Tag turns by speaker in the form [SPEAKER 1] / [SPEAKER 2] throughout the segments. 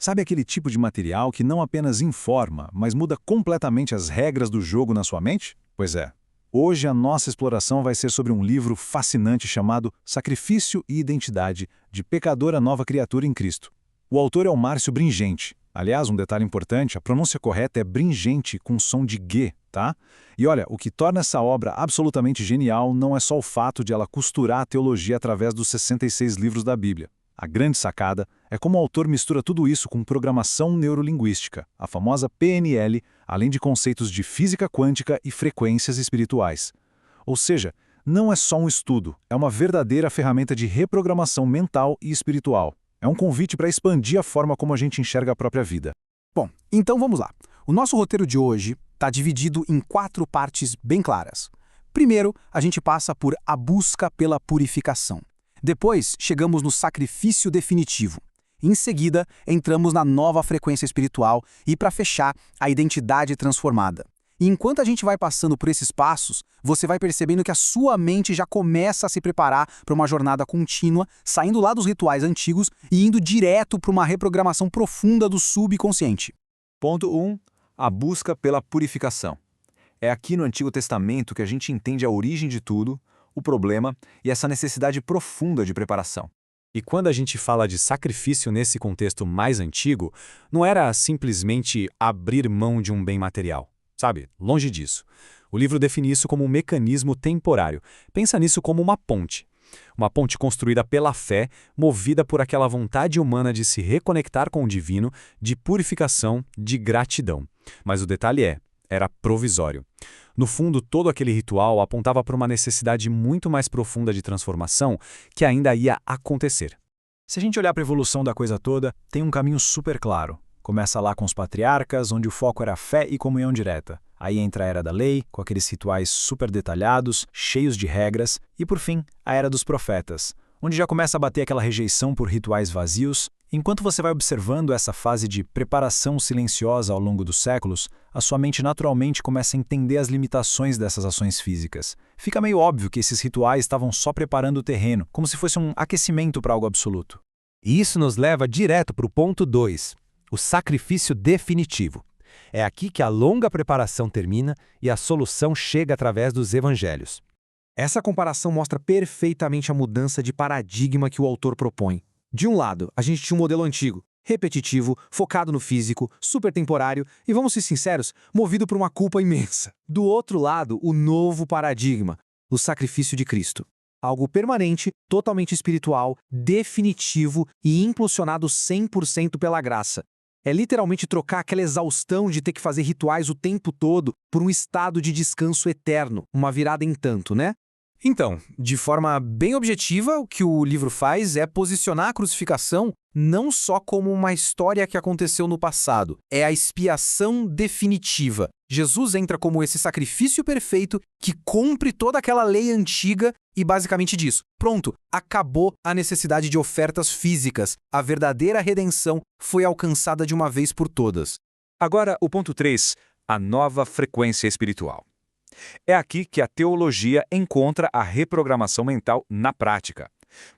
[SPEAKER 1] Sabe aquele tipo de material que não apenas informa, mas muda completamente as regras do jogo na sua mente? Pois é. Hoje a nossa exploração vai ser sobre um livro fascinante chamado Sacrifício e Identidade, de Pecador a Nova Criatura em Cristo. O autor é o Márcio Bringente. Aliás, um detalhe importante, a pronúncia correta é Bringente com som de G, tá? E olha, o que torna essa obra absolutamente genial não é só o fato de ela costurar a teologia através dos 66 livros da Bíblia. A grande sacada é como o autor mistura tudo isso com programação neurolinguística, a famosa PNL, além de conceitos de física quântica e frequências espirituais. Ou seja, não é só um estudo, é uma verdadeira ferramenta de reprogramação mental e espiritual. É um convite para expandir a forma como a gente enxerga a própria vida.
[SPEAKER 2] Bom, então vamos lá. O nosso roteiro de hoje está dividido em 4 partes bem claras. Primeiro, a gente passa por a busca pela purificação. Depois, chegamos no sacrifício definitivo. Em seguida, entramos na nova frequência espiritual e, para fechar, a identidade transformada. E enquanto a gente vai passando por esses passos, você vai percebendo que a sua mente já começa a se preparar para uma jornada contínua, saindo lá dos rituais antigos e indo direto para uma reprogramação profunda do subconsciente.
[SPEAKER 3] Ponto 1. A busca pela purificação. É aqui no Antigo Testamento que a gente entende a origem de tudo, o problema e essa necessidade profunda de preparação.
[SPEAKER 4] E quando a gente fala de sacrifício nesse contexto mais antigo, não era simplesmente abrir mão de um bem material. Sabe, longe disso. O livro define isso como um mecanismo temporário. Pensa nisso como uma ponte. Uma ponte construída pela fé, movida por aquela vontade humana de se reconectar com o divino, de purificação, de gratidão. Mas o detalhe era provisório. No fundo, todo aquele ritual apontava para uma necessidade muito mais profunda de transformação que ainda ia acontecer.
[SPEAKER 1] Se a gente olhar para a evolução da coisa toda, tem um caminho super claro. Começa lá com os patriarcas, onde o foco era fé e comunhão direta. Aí entra a Era da Lei, com aqueles rituais super detalhados, cheios de regras. E por fim, a Era dos Profetas, onde já começa a bater aquela rejeição por rituais vazios. Enquanto você vai observando essa fase de preparação silenciosa ao longo dos séculos, a sua mente naturalmente começa a entender as limitações dessas ações físicas. Fica meio óbvio que esses rituais estavam só preparando o terreno, como se fosse um aquecimento para algo absoluto.
[SPEAKER 5] E isso nos leva direto para o ponto 2, o sacrifício definitivo. É aqui que a longa preparação termina e a solução chega através dos evangelhos. Essa comparação mostra perfeitamente a mudança de paradigma que o autor propõe. De um lado, a gente tinha um modelo antigo, repetitivo, focado no físico, super temporário e, vamos ser sinceros, movido por uma culpa imensa. Do outro lado, o novo paradigma, o sacrifício de Cristo. Algo permanente, totalmente espiritual, definitivo e impulsionado 100% pela graça. É literalmente trocar aquela exaustão de ter que fazer rituais o tempo todo por um estado de descanso eterno, uma virada em tanto, né?
[SPEAKER 2] Então, de forma bem objetiva, o que o livro faz é posicionar a crucificação não só como uma história que aconteceu no passado, é a expiação definitiva. Jesus entra como esse sacrifício perfeito que cumpre toda aquela lei antiga e basicamente diz: pronto, acabou a necessidade de ofertas físicas, a verdadeira redenção foi alcançada de uma vez por todas.
[SPEAKER 3] Agora, o ponto 3, a nova frequência espiritual. É aqui que a teologia encontra a reprogramação mental na prática,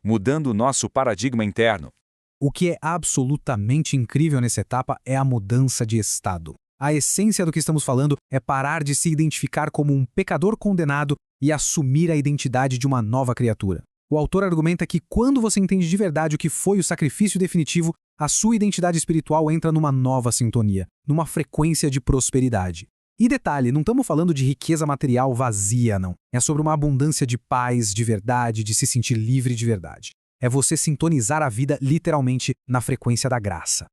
[SPEAKER 3] mudando o nosso paradigma interno.
[SPEAKER 2] O que é absolutamente incrível nessa etapa é a mudança de estado. A essência do que estamos falando é parar de se identificar como um pecador condenado e assumir a identidade de uma nova criatura. O autor argumenta que quando você entende de verdade o que foi o sacrifício definitivo, a sua identidade espiritual entra numa nova sintonia, numa frequência de prosperidade. E detalhe, não estamos falando de riqueza material vazia, não. É sobre uma abundância de paz, de verdade, de se sentir livre de verdade. É você sintonizar a vida literalmente na frequência da graça.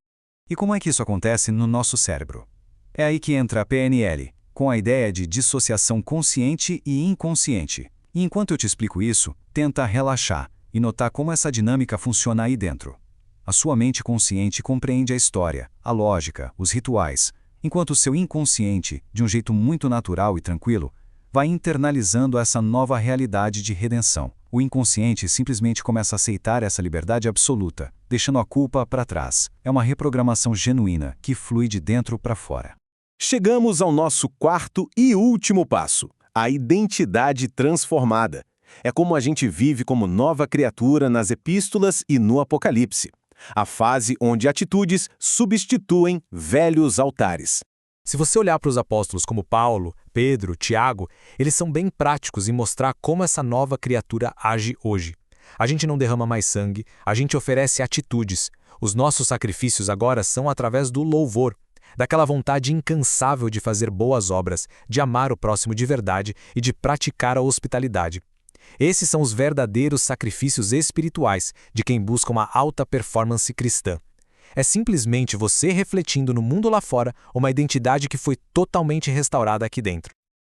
[SPEAKER 1] E como é que isso acontece no nosso cérebro? É aí que entra a PNL, com a ideia de dissociação consciente e inconsciente. E enquanto eu te explico isso, tenta relaxar e notar como essa dinâmica funciona aí dentro. A sua mente consciente compreende a história, a lógica, os rituais, enquanto o seu inconsciente, de um jeito muito natural e tranquilo, vai internalizando essa nova realidade de redenção. O inconsciente simplesmente começa a aceitar essa liberdade absoluta, deixando a culpa para trás. É uma reprogramação genuína que flui de dentro para fora.
[SPEAKER 6] Chegamos ao nosso quarto e último passo, a identidade transformada. É como a gente vive como nova criatura nas epístolas e no Apocalipse. a fase onde atitudes substituem velhos altares.
[SPEAKER 4] Se você olhar para os apóstolos como Paulo, Pedro, Tiago, eles são bem práticos em mostrar como essa nova criatura age hoje. A gente não derrama mais sangue, a gente oferece atitudes. Os nossos sacrifícios agora são através do louvor, daquela vontade incansável de fazer boas obras, de amar o próximo de verdade e de praticar a hospitalidade. Esses são os verdadeiros sacrifícios espirituais de quem busca uma alta performance cristã. É simplesmente você refletindo no mundo lá fora uma identidade que foi totalmente restaurada aqui dentro.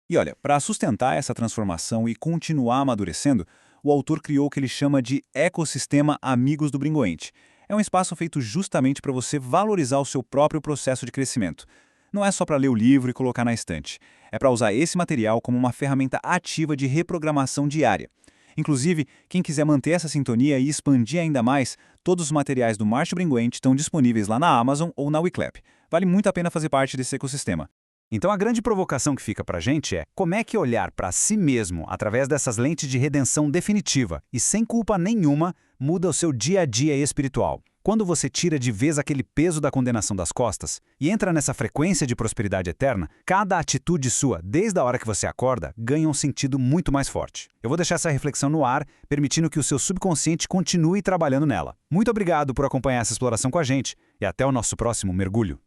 [SPEAKER 1] E olha, para sustentar essa transformação e continuar amadurecendo, o autor criou o que ele chama de ecossistema Amigos do Bringoente. É um espaço feito justamente para você valorizar o seu próprio processo de crescimento. Não é só para ler o livro e colocar na estante. É para usar esse material como uma ferramenta ativa de reprogramação diária. Inclusive, quem quiser manter essa sintonia e expandir ainda mais, todos os materiais do Márcio Bringuente estão disponíveis lá na Amazon ou na Wiclap. Vale muito a pena fazer parte desse ecossistema.
[SPEAKER 3] Então a grande provocação que fica pra gente é como é que olhar para si mesmo através dessas lentes de redenção definitiva e sem culpa nenhuma muda o seu dia a dia espiritual. Quando você tira de vez aquele peso da condenação das costas e entra nessa frequência de prosperidade eterna, cada atitude sua, desde a hora que você acorda, ganha um sentido muito mais forte. Eu vou deixar essa reflexão no ar, permitindo que o seu subconsciente continue trabalhando nela. Muito obrigado por acompanhar essa exploração com a gente e até o nosso próximo mergulho.